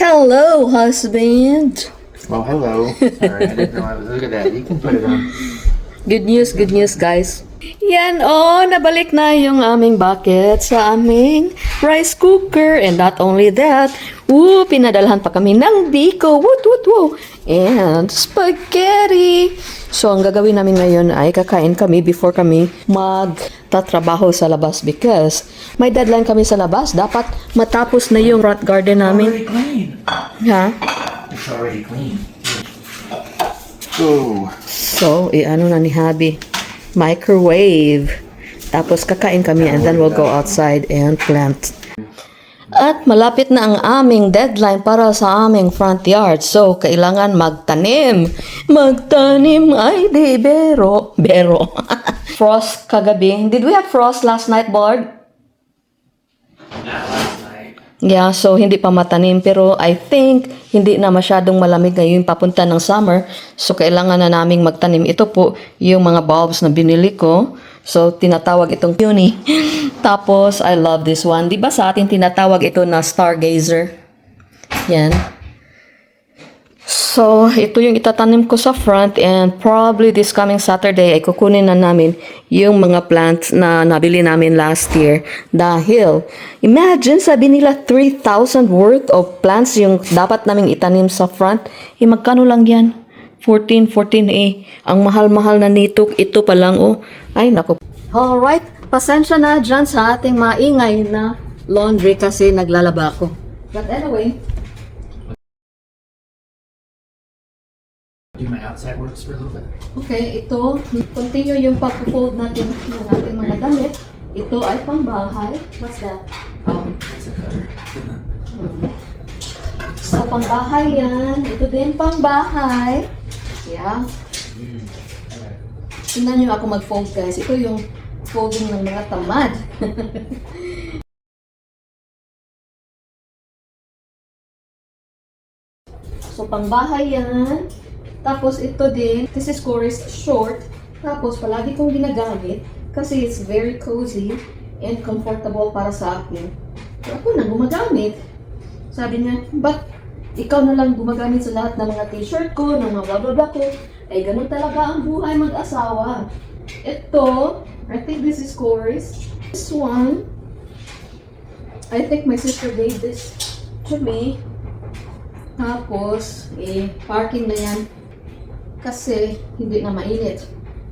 Hello, husband. Well, hello. Sorry, I didn't know I was. Look at that. You can put it on. Good news, guys. Yan, nabalik na yung aming bucket sa aming rice cooker. And not only that, pinadalhan pa kami ng biko. Woo. And spaghetti. So, ang gagawin namin ngayon ay kakain kami before kami magtatrabaho sa labas because may deadline kami sa labas. Dapat matapos na yung front garden namin. Already clean. Ha? It's already clean. Oh. So, ano na ni Habi? Microwave. Tapos kakain kami and then we'll go outside and plant. At malapit na ang aming deadline para sa aming front yard. So, kailangan magtanim. Magtanim ay di bero. Frost kagabi. Did we have frost last night, Bard? Yeah, so hindi pa matanim. Pero I think hindi na masyadong malamig ngayon papunta ng summer. So, kailangan na naming magtanim. Ito po yung mga bulbs na binili ko. So, tinatawag itong Puny. Tapos, I love this one. Diba sa atin tinatawag ito na stargazer? Yan. So, ito yung itatanim ko sa front and probably this coming Saturday ay kukunin na namin yung mga plants na nabili namin last year. Dahil, imagine sabi nila 3,000 worth of plants yung dapat naming itanim sa front. Magkano lang yan? 14 Ang mahal-mahal na nito. Ito pa lang Ay, naku. Alright, pasensya na dyan sa ating maingay na laundry kasi naglalaba ako. But anyway, Do my outside works for a little bit. okay, ito, continue yung pag-fold natin ng ating mga damit. Ito ay pangbahay. What's that? It's a cutter. So, pangbahay yan. Ito din pangbahay. Yeah. Tingnan nyo ako mag-fold, guys. Ito yung folding ng mga tamad. So, pangbahay yan. Tapos, ito din. This is Corey's short. Tapos, palagi kong ginagamit kasi it's very cozy and comfortable para sa akin. So, ako na gumagamit. Sabi niya, but ikaw na lang gumagamit sa lahat ng mga t-shirt ko, ng mga blah ko. Ay, ganun talaga ang buhay mag-asawa. Ito, I think this is Corey's. This one, I think my sister gave this to me. Tapos, parking na yan. Kasi, hindi na mainit.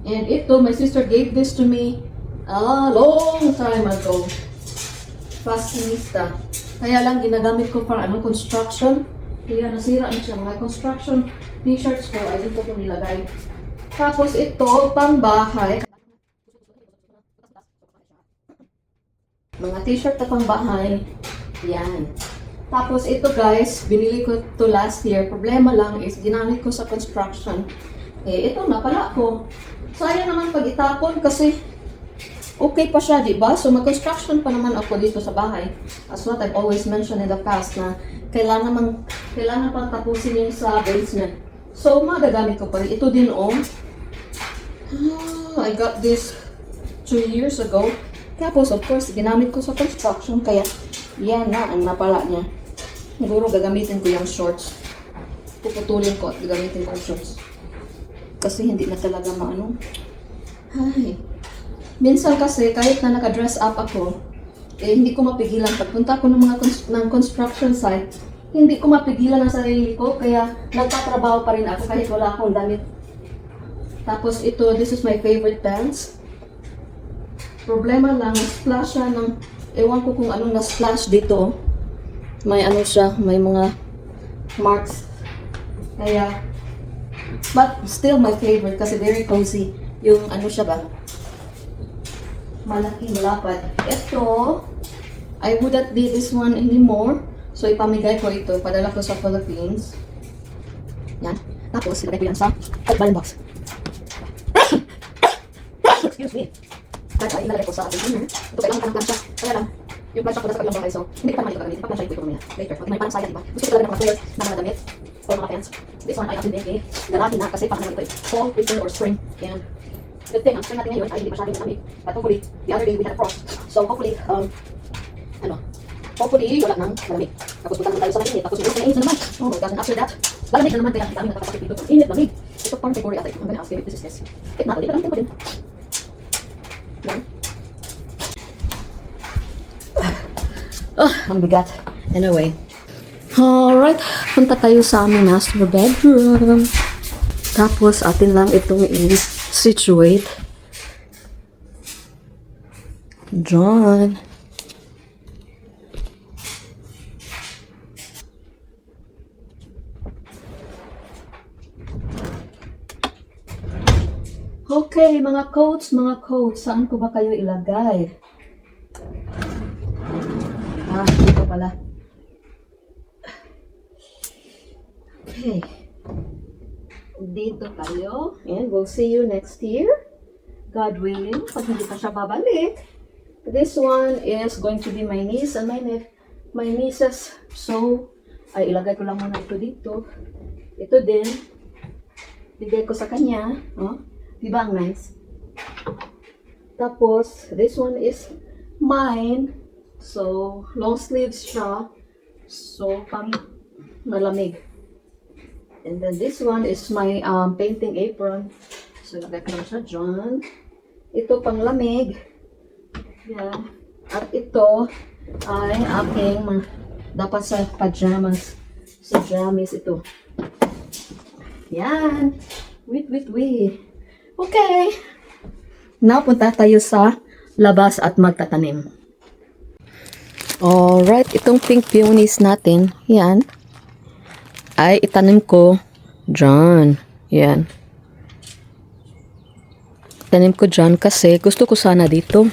And ito, my sister gave this to me a long time ago. Fashionista. Kaya lang, ginagamit ko para construction. Kaya nasira na siya. Mga construction t-shirts ko, ay dito ko nilagay. Tapos ito, pang bahay. Mga t-shirt na pang bahay. Yan. Tapos ito guys, binili ko to last year. Problema lang is, ginamit ko sa construction. Ito na pala ko. Sayang naman pag itapon kasi okay pa siya, diba? So, mag-construction pa naman ako dito sa bahay. As what I've always mentioned in the past na kailangan pang tapusin yung sa basement. So, magagamit ko pa rin. Ito din, I got this 2 years ago. Tapos, of course, ginamit ko sa construction. Kaya, yan na ang napala niya. Siguro, gagamitin ko yung shorts. Puputulin ko at gagamitin ko yung shorts. Kasi, hindi na talaga maano. Ay. Minsan kasi, kahit na naka-dress up ako, hindi ko mapigilan. Pagpunta ko ng mga construction site, hindi ko mapigilan ang sarili ko, kaya nagtatrabaho pa rin ako kahit wala akong damit. Tapos ito, this is my favorite pants. Problema lang, splash siya ng, ewan ko kung anong na-splash dito. May ano siya, may mga marks. Kaya, but still my favorite kasi very cozy. Yung ano siya ba? Malaking lapad. Ito, I wouldn't be this one anymore. So, ipamigay ko ito. Padala ko sa Philippines. Yan. Tapos, ilagay ko yan sa balloon box. Excuse me. Kaya ilalagay ko sa container. Ito kailangan ka ng plancha. Kaya lang, yung plancha ko nasa kabilang bahay. So, hindi pa naman ito gagamitin. Ipaplansya ko ito mamaya. Later. Pag may parang sayang, diba? Gusto ko talaga ng mga flares na mga damit or mga pants. This one I have been making. Lalaki na kasi parang naman ito fall, winter, or spring. And good thing, ang spring natin ngayon ay hindi masyadong malamig. But hopefully, the other day we had a frost. So hopefully, hopefully wala nang malamig. Tapos punta naman tayo sa mainit. Tapos yung mainit na naman. Oh my God, and after that, lalamig na naman kaya ang dami nakakapit dito. Init, lamig. Ito parang February ata. I'm gonna ask him if this is this. If not, ulit, ko din. Yan. Ang bigat. Anyway. Alright, punta tayo sa aming master bedroom. Tapos, atin lang itong i-situate. John. Okay, mga coats, saan ko ba kayo ilagay? Dito pala. Okay. Dito kayo. And we'll see you next year. God willing, pag hindi pa siya babalik. This one is going to be my niece and my nieces. So, ay ilagay ko lang muna ito dito. Ito din. Bigay ko sa kanya. Oh. Diba ang nice? Tapos, this one is mine. So, long sleeves siya. So, pang malamig. And then this one is my painting apron. So, lagay ko lang siya dyan. Ito pang lamig. Yan. At ito ay aking dapat sa pajamas. Sa jammies ito. Yan. Wait. Okay. Now, punta tayo sa labas at magtatanim. Alright, itong pink peonies natin, yan, ay itanim ko dyan. Yan. Itanim ko dyan kasi gusto ko sana dito.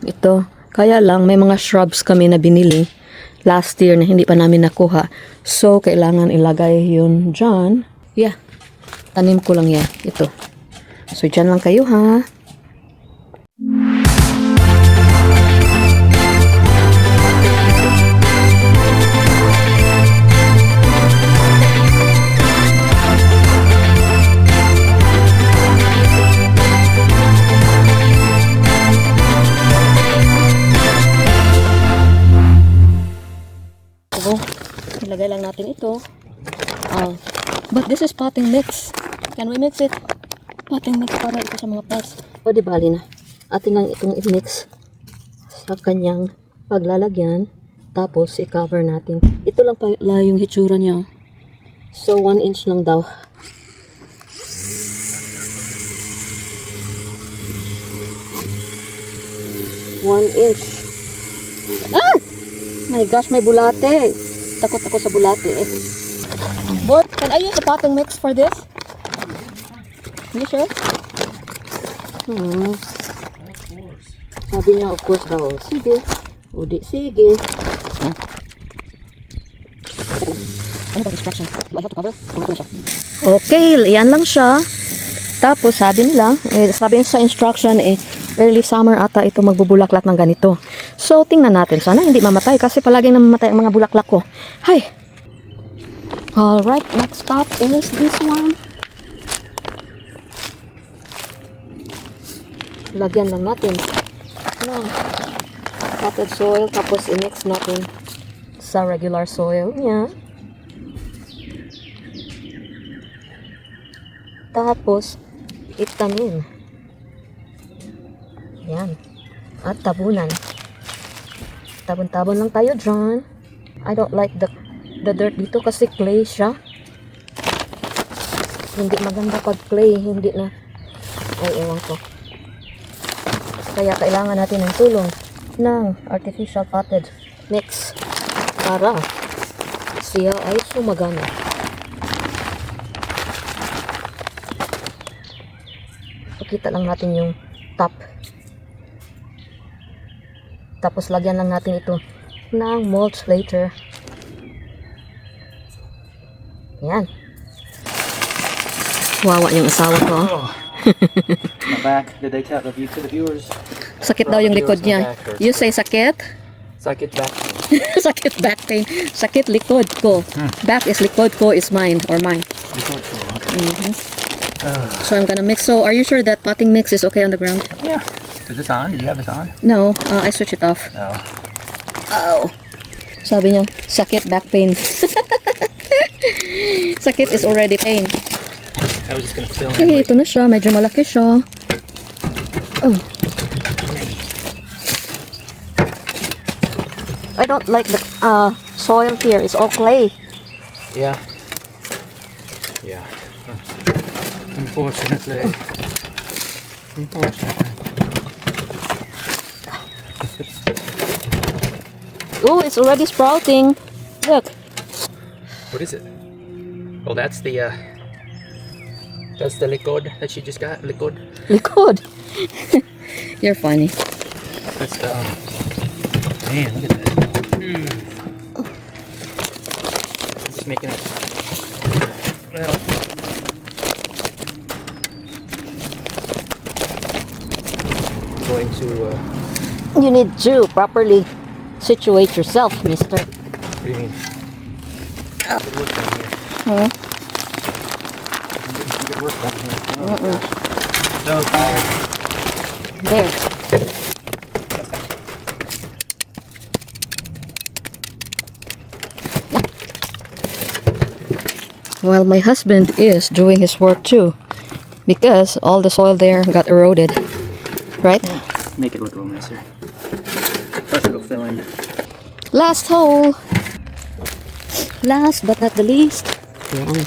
Ito. Kaya lang, may mga shrubs kami na binili last year na hindi pa namin nakuha. So, kailangan ilagay yun dyan. Yeah. Tanim ko lang yan. Ito. So, dyan lang kayo, ha? So, ilagay lang natin ito. But this is potting mix. Can we mix it? Potting mix para ito sa mga pots. O di bali na. Atin lang itong i-mix sa kanyang paglalagyan. Tapos i-cover natin. Ito lang pala yung hitsura niya. So 1 inch lang daw. 1 inch. Ah! My gosh, may bulate. Takot ako sa bulate eh. But, can I use the potting mix for this? You sure? Sabi niya, of course daw. Sige. O di, sige. Ano ba instruction? Do I have to cover? Okay, yan lang siya. Tapos sabi nila, sabi sa instruction early summer ata ito magbubulaklak ng ganito. So tingnan natin, sana hindi mamatay kasi palagi namamatay ang mga bulaklak ko. Hi. Alright, next stop is this one. Lagyan lang natin ng potted soil tapos i-mix natin sa regular soil. Yan. Tapos itanim. Yan. At tabunan. Tabon-tabon lang tayo dyan. I don't like the dirt dito kasi clay siya. Hindi maganda pag clay. Hindi na. Ay, ewan ko. Kaya kailangan natin ng tulong ng artificial potted mix para siya ay sumagana. Pakita lang natin yung top. Tapos lagyan lang natin ito ng mulch later. Yan. Wawa yung asawa ko. My back. Did they tell the viewers? Sakit daw yung likod niya. You say sakit? Sakit back. Sakit back pain. Sakit likod ko. Back is likod ko is mine or mine. So I'm gonna mix. So are you sure that potting mix is okay on the ground? Yeah. Is this on? Did you have this on? No, I switch it off. No. Oh. Sabi niya, sakit back pain. Sakit is already pain. I was just gonna fill Okay, ito na siya. Medyo malaki siya. Oh. I don't like the soil here. It's all clay. Yeah. Yeah. Unfortunately. Oh, it's already sprouting. Look. What is it? Oh, that's the liquid that she just got. Liquid. Liquid. You're funny. That's the man. Look at that. Just making it. Well. Going to. You need to properly situate yourself, mister. What do you mean? Good work down here. Huh? Good work down here. Oh, gosh. So tired. There. Well, my husband is doing his work too, because all the soil there got eroded, right? Make it look a little nicer. Let's go fill in. Last hole. Last but not the least. Yan.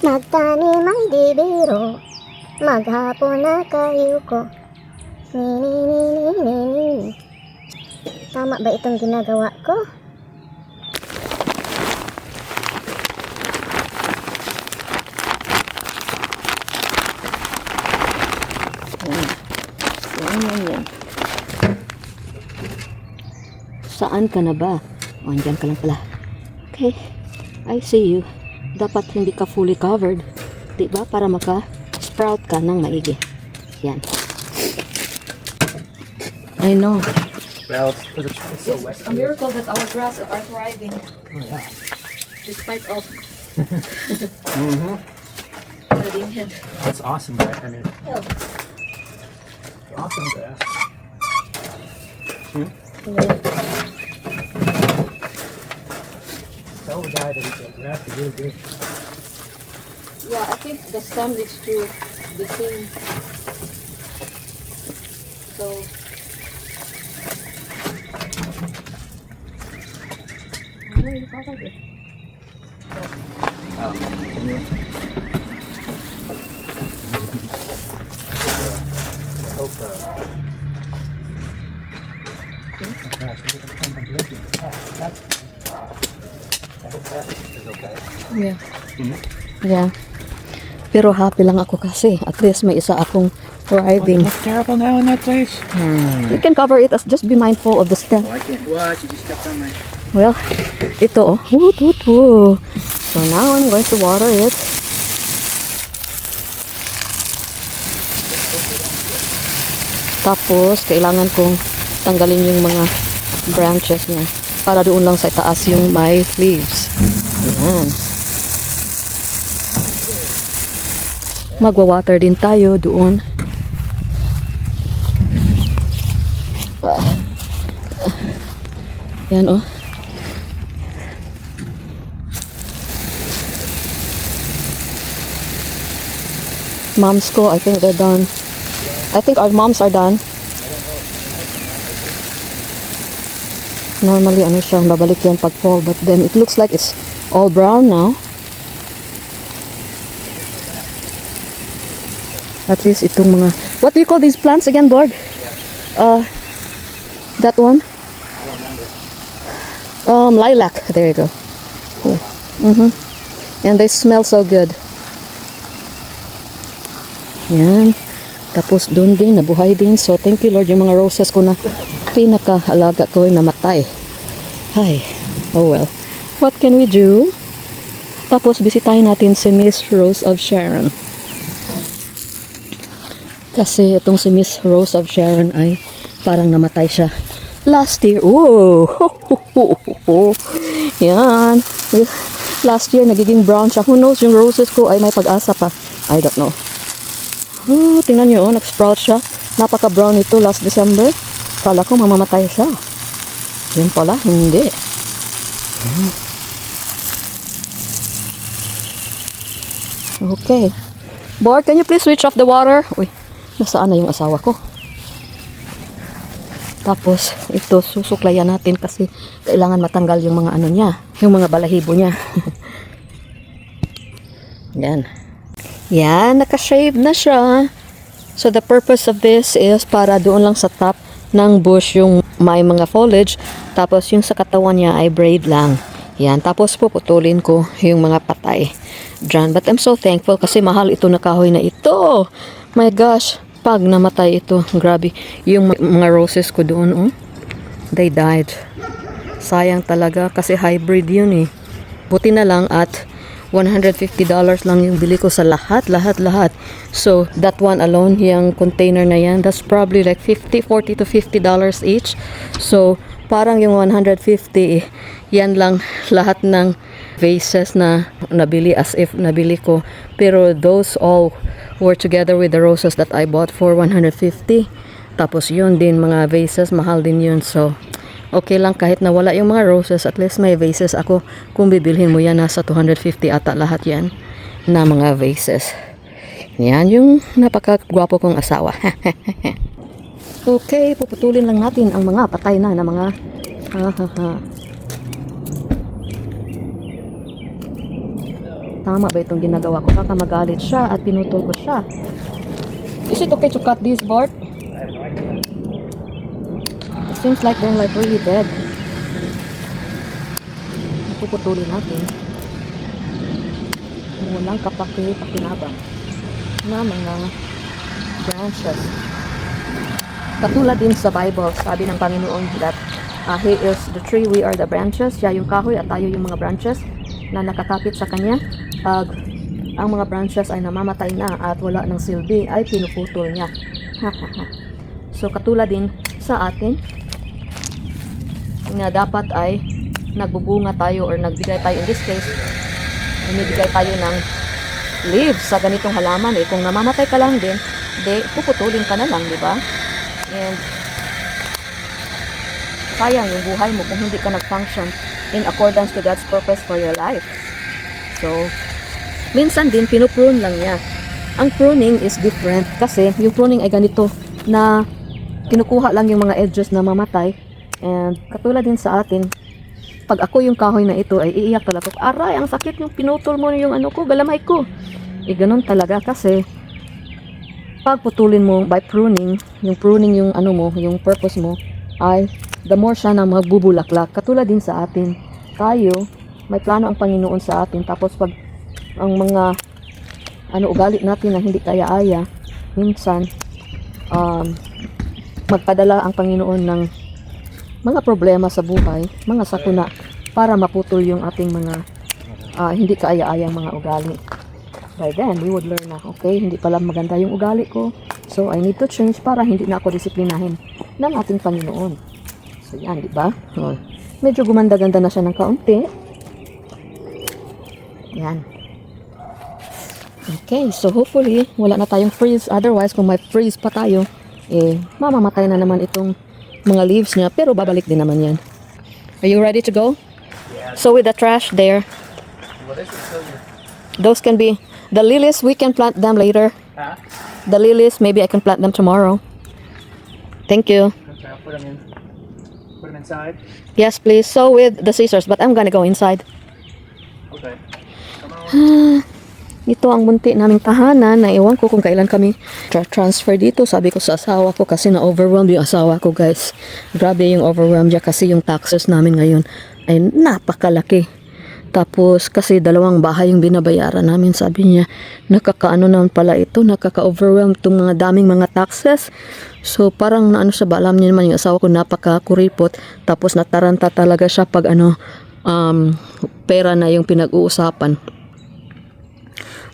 Magtanim ay di biro, maghapon na kayo ko. Ni. Tama ba itong ginagawa ko? Yan. Saan ka na ba? O, andyan ka lang pala. Okay, I see you. Dapat hindi ka fully covered. Diba? Para maka-sprout ka ng maigi. Yan. I know. Well, it's so wet. A miracle that our grass are thriving. Oh, yeah. Despite of Mm-hmm. flooding him. That's awesome, right? I mean, awesome grass. Tell the guy that the grass is really good. Yeah, I think the stem needs to the same. So ano yung kapag eh? Yeah. Yeah. Pero happy lang ako kasi at least may isa akong thriving. It's terrible now in that place. You can cover it as just be mindful of the stem. Oh, I can't watch. You just stepped on my. Well, ito oh. Woot, woot, woot. So now I'm going to water it. Tapos, kailangan kong tanggalin yung mga branches niya para doon lang sa taas yung may leaves. Ayan. Magwa-water din tayo doon. Yan oh. Moms ko, I think they're done. I think our moms are done. Normally, ano siya, babalik yan pag fall. But then, it looks like it's all brown now. At least itong mga... What do you call these plants again, Lord? That one? Lilac. There you go. Yeah. And they smell so good. Yan. Tapos doon din, nabuhay din. So, thank you Lord, yung mga roses ko na pinaka-alaga ko ay namatay. Ay, oh well. What can we do? Tapos, bisitahin natin si Miss Rose of Sharon. Kasi itong si Miss Rose of Sharon ay parang namatay siya last year. Oh! Yan. Last year, nagiging brown siya. Who knows, yung roses ko ay may pag-asa pa. I don't know. Oh, tingnan nyo, oh, nag-sprout siya. Napaka-brown ito last December. Kala ko mamamatay siya. Yun pala, hindi. Okay. Bart, can you please switch off the water? Uy, nasaan na yung asawa ko? Tapos, ito, susuklayan natin kasi kailangan matanggal yung mga ano niya, yung mga balahibo niya. Yan. Yan, nakashave na siya. So, the purpose of this is para doon lang sa top ng bush yung may mga foliage. Tapos, yung sa katawan niya ay braid lang. Yan, tapos puputulin ko yung mga patay dyan. But I'm so thankful kasi mahal ito na kahoy na ito. My gosh, pag namatay ito, grabe. Yung mga roses ko doon, oh, they died. Sayang talaga kasi hybrid yun eh. Buti na lang at $150 lang yung bili ko sa lahat. So, that one alone, yung container na yan, that's probably like $40 to $50 each. So, parang yung 150, yan lang lahat ng vases na nabili as if nabili ko. Pero those all were together with the roses that I bought for 150. Tapos yun din, mga vases, mahal din yun. So, okay lang kahit nawala yung mga roses, at least may vases ako. Kung bibilhin mo yan, nasa 250 ata lahat yan na mga vases. Yan yung napakagwapo kong asawa. Okay, puputulin lang natin ang mga patay na mga Tama ba itong ginagawa ko? Baka magalit siya at pinutol ko siya. Is it okay to cut this, Bart? It seems like they're like really dead. Puputulin natin. Walang pakinabang na mga branches. Katulad din sa Bible, sabi ng Panginoon that He is the tree, we are the branches. Siya yung kahoy at tayo yung mga branches na nakakapit sa Kanya. Pag ang mga branches ay namamatay na at wala ng silbi, ay pinuputol niya. So katulad din sa atin, na dapat ay nagbubunga tayo or nagbigay tayo, in this case, nagbigay tayo ng leaves sa ganitong halaman. Kung namamatay ka lang din, puputulin ka na lang, di ba? And sayang yung buhay mo kung hindi ka nag-function in accordance to God's purpose for your life. So, minsan din pinuprune lang niya. Ang pruning is different kasi yung pruning ay ganito na kinukuha lang yung mga edges na mamatay. And katulad din sa atin, pag ako yung kahoy na ito ay iiyak talaga. Aray, ang sakit yung pinutol mo yung ano ko, galamay ko. Ganun talaga kasi pag putulin mo by pruning yung ano mo, yung purpose mo ay the more siya na magbubulaklak. Katulad din sa atin, tayo may plano ang Panginoon sa atin. Tapos pag ang mga ugali natin na hindi kaya-aya, minsan magpadala ang Panginoon ng mga problema sa buhay, mga sakuna, para maputol yung ating mga hindi kaaya-ayang mga ugali. By then, we would learn na, okay, hindi pala maganda yung ugali ko, so I need to change para hindi na ako disiplinahin ng ating Panginoon. So yan, di ba? Medyo gumanda-ganda na siya ng kaunti. Yan. Okay, so hopefully wala na tayong freeze. Otherwise, kung may freeze pa tayo, mamamatay na naman itong mga leaves niya, pero babalik din naman yan. Are you ready to go? Yeah. So with the trash there, those can be the lilies. We can plant them later. Huh? The lilies, maybe I can plant them tomorrow. Thank you. Okay, I'll put them inside. Yes, please. So with the scissors, but I'm gonna go inside. Okay. Come on. Ito ang munti naming tahanan na iwan ko kung kailan kami transfer dito. Sabi ko sa asawa ko kasi na-overwhelmed yung asawa ko, guys. Grabe yung overwhelmed niya kasi yung taxes namin ngayon ay napakalaki. Tapos kasi 2 bahay yung binabayaran namin. Sabi niya, nakakaano naman pala ito, nakaka-overwhelmed itong mga daming mga taxes. So parang naano siya ba, alam niya naman yung asawa ko napaka-kuripot. Tapos nataranta talaga siya pag pera na yung pinag-uusapan.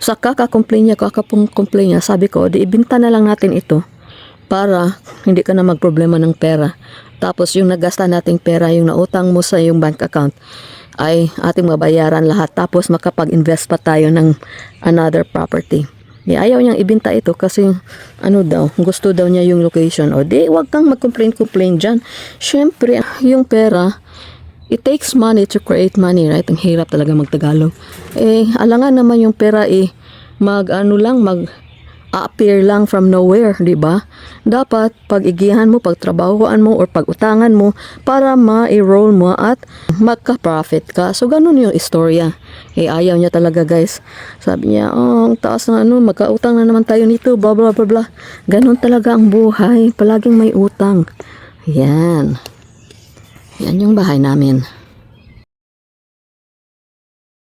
Sa kaka-complain niya, sabi ko, di ibinta na lang natin ito para hindi ka na magproblema ng pera. Tapos yung nagasta nating pera, yung nautang mo sa yung bank account, ay ating mabayaran lahat. Tapos makapag-invest pa tayo ng another property. Ayaw niyang ibinta ito kasi gusto daw niya yung location. O di, wag kang mag-complain dyan. Siyempre, yung pera It takes money to create money, right? Ang hirap talaga magtagalog. Alangan naman yung pera appear lang from nowhere, di ba? Dapat pag-igihan mo, pagtrabahoan mo, or pag-utangan mo para ma-enroll mo at magka-profit ka. So, ganun yung istorya. Ayaw niya talaga, guys. Sabi niya, ang taas na magkautang na naman tayo nito, blah, blah, blah, blah. Ganun talaga ang buhay. Palaging may utang. Yan. Yan yung bahay namin.